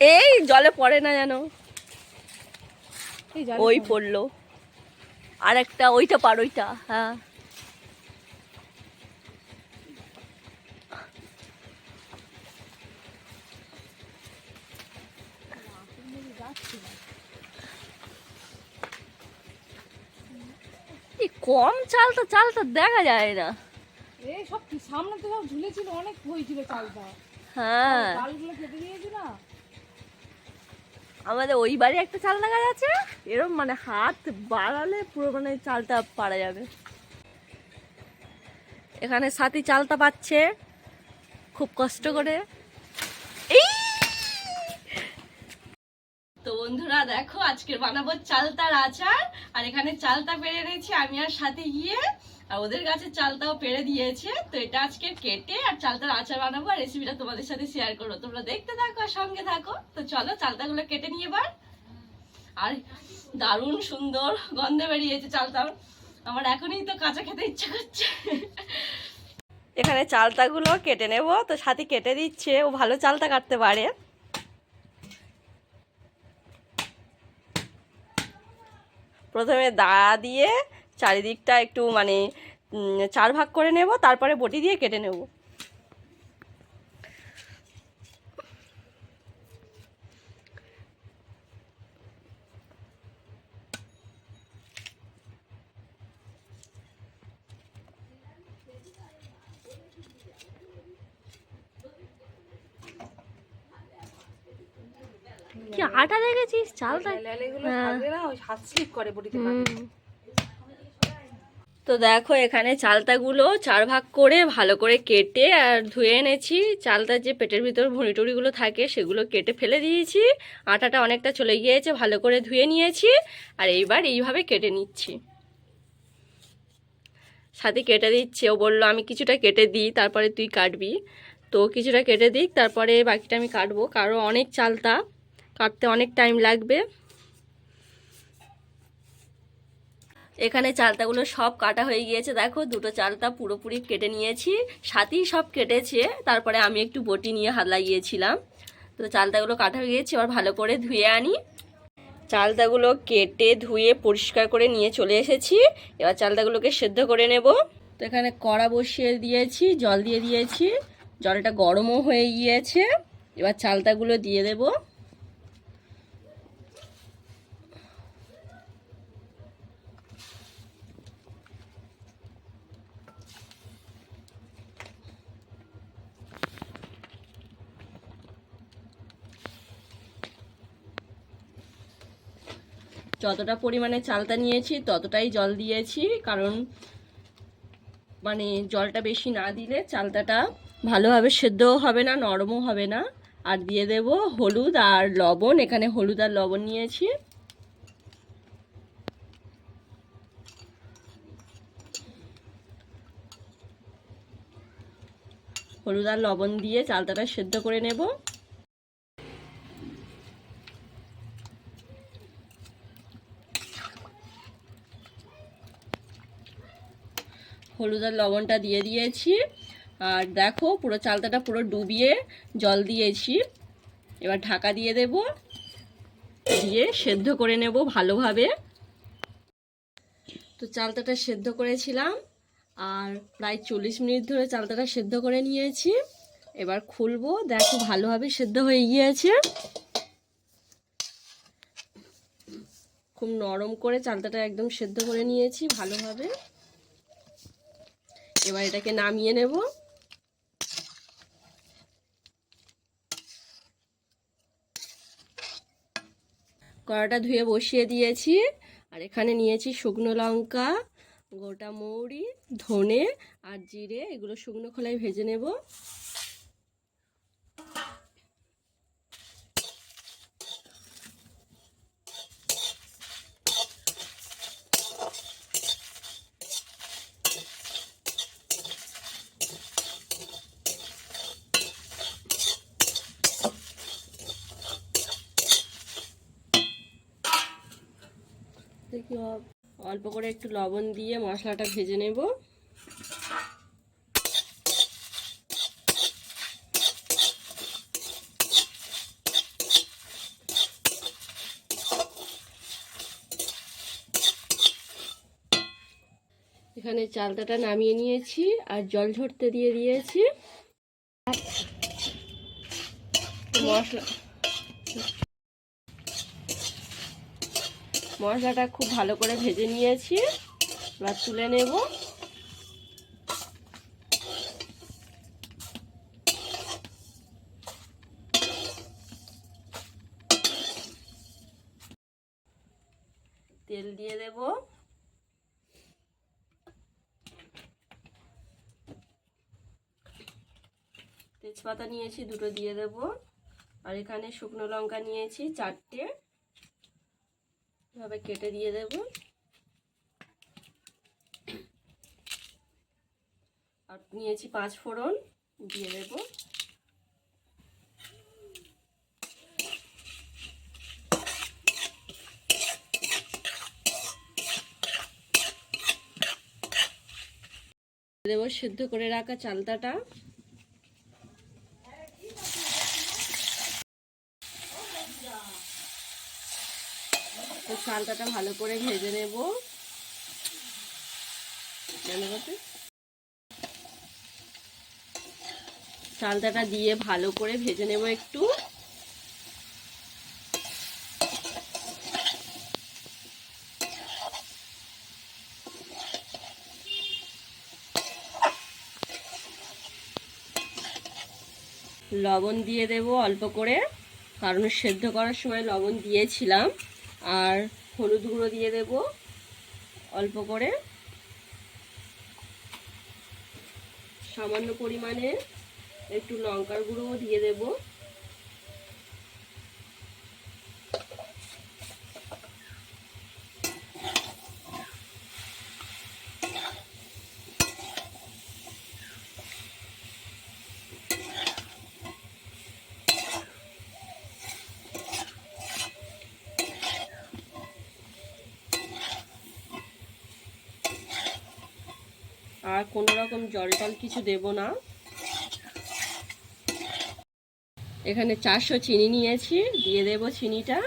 এই জলে পড়ে না যেন, ওই পড়লো। আর একটা ওইটা পার, ওইটা হ্যাঁ। কম চালটা চালটা দেখা যায় না। এই সব সামনে তো সব ঝুলেছিল, অনেক হয়েছিল চালটা। হ্যাঁ ডালগুলো কেটে দিয়েছি না। আমাদের ওই বাড়ি একটা চাল দেখা যাচ্ছে, এরকম মানে হাত বাড়ালে পুরো মানে চালটা পারা যাবে। এখানে সাথী চালটা পাচ্ছে খুব কষ্ট করে। তো বন্ধুরা দেখো, আজকে বানাবো চালতার আচার। আর এখানে চালতা পেরে নিয়েছি আমি আর সাথে গিয়ে, আর ওদের কাছে চালতাও পেরে দিয়েছে। তো এটা আজকে কেটে আর চালতার আচার বানাবো, আর রেসিপিটা তোমাদের সাথে শেয়ার করবো। তোমরা দেখতে থাকো আর সঙ্গে থাকো। তো চলো চালতাগুলো কেটে নিয়ে এবার। আর দারুণ সুন্দর গন্ধে বেরিয়েছে চালতা, আমার এখনই তো কাঁচা খেতে ইচ্ছা করছে। এখানে চালতাগুলো কেটে নেব। তো সাথী কেটে দিচ্ছে, ও ভালো চালতা কাটতে পারে। প্রথমে দা দিয়ে চারিদিকটা একটু মানে 4 ভাগ করে নেব, তারপরে বটি দিয়ে কেটে নেব। কি আটা দেখেছিস চালটা? হাত স্লিপ করে বটিতে। তো দেখো এখানে চালতাগুলো 4 ভাগ করে ভালো করে কেটে আর ধুয়ে এনেছি। চালতার যে পেটের ভিতর ভুঁড়ি টুড়িগুলো থাকে সেগুলো কেটে ফেলে দিয়েছি। আটাটা অনেকটা চলে গিয়েছে, ভালো করে ধুয়ে নিয়েছি। আর এইবার এইভাবে কেটে নিচ্ছি। সাথী কেটে দিচ্ছে, ও বললো আমি কিছুটা কেটে দিই তারপরে তুই কাটবি। তো কিছুটা কেটে দিই, তারপরে বাকিটা আমি কাটবো, কারণ অনেক চালতা কাটতে অনেক টাইম লাগবে। এখানে চালতাগুলো সব কাটা হয়ে গিয়েছে, দেখো দুটো চালতা পুরোপুরি কেটে নিয়েছি। সাথী সব কেটেছে, তারপরে আমি একটু বটি নিয়ে হাত লাগিয়েছিলাম। তো চালতাগুলো কাটা হয়ে গিয়েছে, এবার ভালো করে ধুয়ে আনি। চালতাগুলো কেটে ধুয়ে পরিষ্কার করে নিয়ে চলে এসেছি। এবার চালতাগুলোকে সেদ্ধ করে নেব। তো এখানে কড়া বসিয়ে দিয়েছি, জল দিয়ে দিয়েছি, জলটা গরমও হয়ে গিয়েছে। এবার চালতাগুলো দিয়ে দেব। যতটা পরিমাণে চালতা নিয়েছি ততটাই জল দিয়েছি, কারণ মানে জলটা বেশি না দিলে চালতাটা ভালোভাবে সেদ্ধও হবে না, নরমও হবে না। আর দিয়ে দেব হলুদ আর লবণ, এখানে হলুদ আর লবণ নিয়েছি। হলুদ আর লবণ দিয়ে চালতাটা সেদ্ধ করে নেব। হলুদ আর লবণটা দিয়ে দিয়েছি। আর দেখো পুরো চালতাটা পুরো ডুবিয়ে জল দিয়েছি। এবার ঢাকা দিয়ে দেব, দিয়ে সেদ্ধ করে নেব ভালোভাবে। তো চালতাটা সেদ্ধ করেছিলাম, আর প্রায় 40 মিনিট ধরে চালতাটা সেদ্ধ করে নিয়েছি। এবার খুলবো, দেখো ভালোভাবে সেদ্ধ হয়ে গিয়েছে। খুব নরম করে চালতাটা একদম সেদ্ধ করে নিয়েছি ভালোভাবে। এবার এটাকে নামিয়ে নেব। কড়াটা ধুয়ে বসিয়ে দিয়েছি। আর এখানে নিয়েছি শুকনো লঙ্কা, গোটা মৌরি, ধনে আর জিরে, এগুলো শুকনো খোলায় ভেজে নেব। দেখি অল্প করে একটু লবণ দিয়ে মশলাটা ভেজে নেব। এখানে চালতাটা নামিয়ে নিয়েছি আর জল ঝরতে দিয়ে দিয়েছি। মশলাটা খুব ভালো করে ভেজে নিয়েছি, এবার তুলে নেব। তেল দিয়ে দেব, তেজপাতা নিয়েছি দুটো দিয়ে দেব, আর এখানে শুকনো লঙ্কা নিয়েছি 4টে, এভাবে কেটে দিয়ে দেব। আর নিয়েছি 5 ফোড়ন দিয়ে দেব। দেব সিদ্ধ করে রাখা চালতাটা। চালতাটা ভালো করে ভেজে নেব। চালতাটা দিয়ে ভালো করে ভেজে নেব একটু। লবণ দিয়ে দেব অল্প করে, কারণ সেদ্ধ করার সময় লবণ দিয়েছিলাম। আর হলুদ গুঁড়ো দিয়ে দেব অল্প করে, সামান্য পরিমাণে একটু লঙ্কার গুঁড়োও দিয়ে দেব। আর কোনো রকম জল টল কিছু দেব না। এখানে 400 চিনি নিয়েছি, দিয়ে দেব চিনিটা।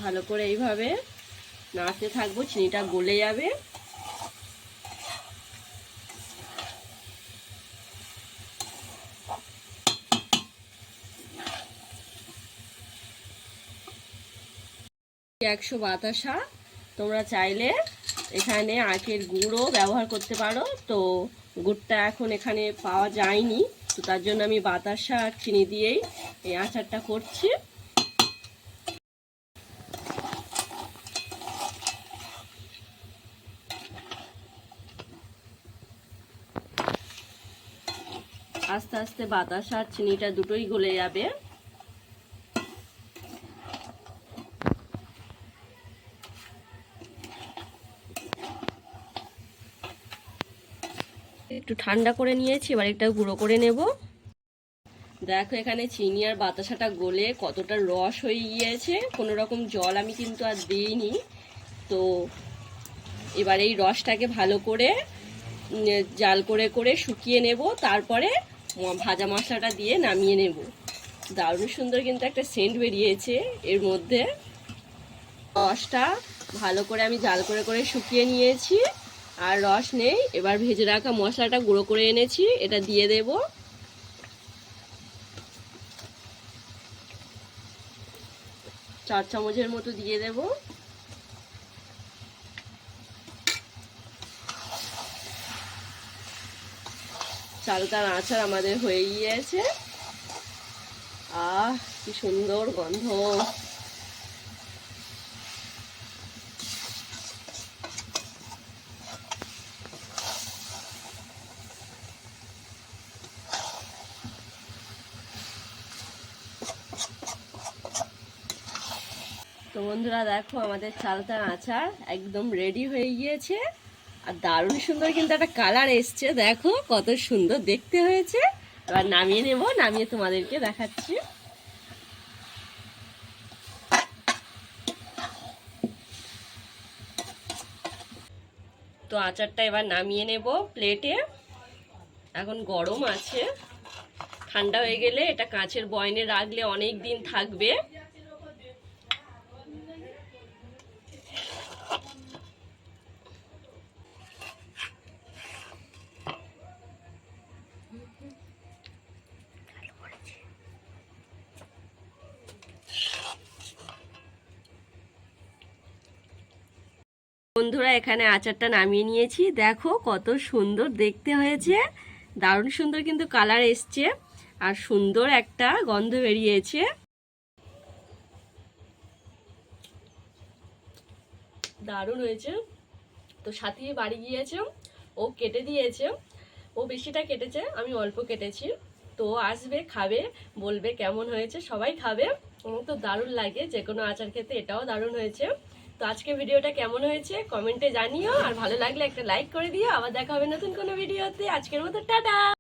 ভালো করে এইভাবে নাড়তে থাকবো, চিনিটা গলে যাবে। একশো বাতাসা, তোমরা চাইলে এখানে আখের গুড়ও ব্যবহার করতে পারো। তো গুড়টা এখন এখানে পাওয়া যায়নি, তো তার জন্য আমি বাতাসা আর চিনি দিয়েই এই আচারটা করছি। আস্তে আস্তে বাতাসা আর চিনিটা দুটোই গলে যাবে। একটু ঠান্ডা করে নিয়েছি, এবার একটা গুঁড়ো করে নেব। দেখো এখানে চিনি আর বাতাসাটা গলে কতটা রস হয়ে গিয়েছে, কোনো রকম জল আমি কিন্তু আর দিইনি। তো এবার এই রসটাকে ভালো করে জাল করে করে শুকিয়ে নেব, তারপরে ভাজা মশলাটা দিয়ে নামিয়ে নেব। দারুণ সুন্দর কিন্তু একটা সেন্ট বেরিয়েছে এর মধ্যে। রসটা ভালো করে আমি জাল করে করে শুকিয়ে নিয়েছি, আর রস নেই। এবার ভেজে রাখা মশলাটা গুঁড়ো করে এনেছি, এটা দিয়ে দেব। চার চামচের মতো দিয়ে দেব। চালতার আচার আমাদের হয়ে গিয়েছে। আহ কি সুন্দর গন্ধ। তো বন্ধুরা দেখো আমাদের চালতার আচার একদম রেডি হয়ে গিয়েছে, আর দারুণ সুন্দর কিন্তু একটা কালার এসছে, দেখো কত সুন্দর দেখতে হয়েছে। এবার নামিয়ে নেব, নামিয়ে তোমাদেরকে দেখাচ্ছি। তো আচারটা এবার নামিয়ে নেব প্লেটে। এখন গরম আছে, ঠান্ডা হয়ে গেলে এটা কাঁচের বয়মে রাখলে অনেক দিন থাকবে। বন্ধুরা এখানে আচারটা নামিয়ে নিয়েছি, দেখো কত সুন্দর দেখতে হয়েছে, দারুণ সুন্দর কিন্তু কালার এসছে আর সুন্দর একটা গন্ধ বেরিয়েছে। দারুণ হয়েছে। তো সাথী বাড়ি গিয়েছে, ও কেটে দিয়েছে, ও বেশিটা কেটেছে, আমি অল্প কেটেছি। তো আসবে, খাবে, বলবে কেমন হয়েছে, সবাই খাবে। আমার তো দারুণ লাগে, যে কোনো আচার খেতে এটাও দারুণ হয়েছে। তো আজকে ভিডিওটা কেমন হয়েছে কমেন্টে জানিও, আর ভালো লাগলে একটা লাইক করে দিও। আবার দেখা হবে নতুন কোনো ভিডিওতে। আজকের মতো টাটা।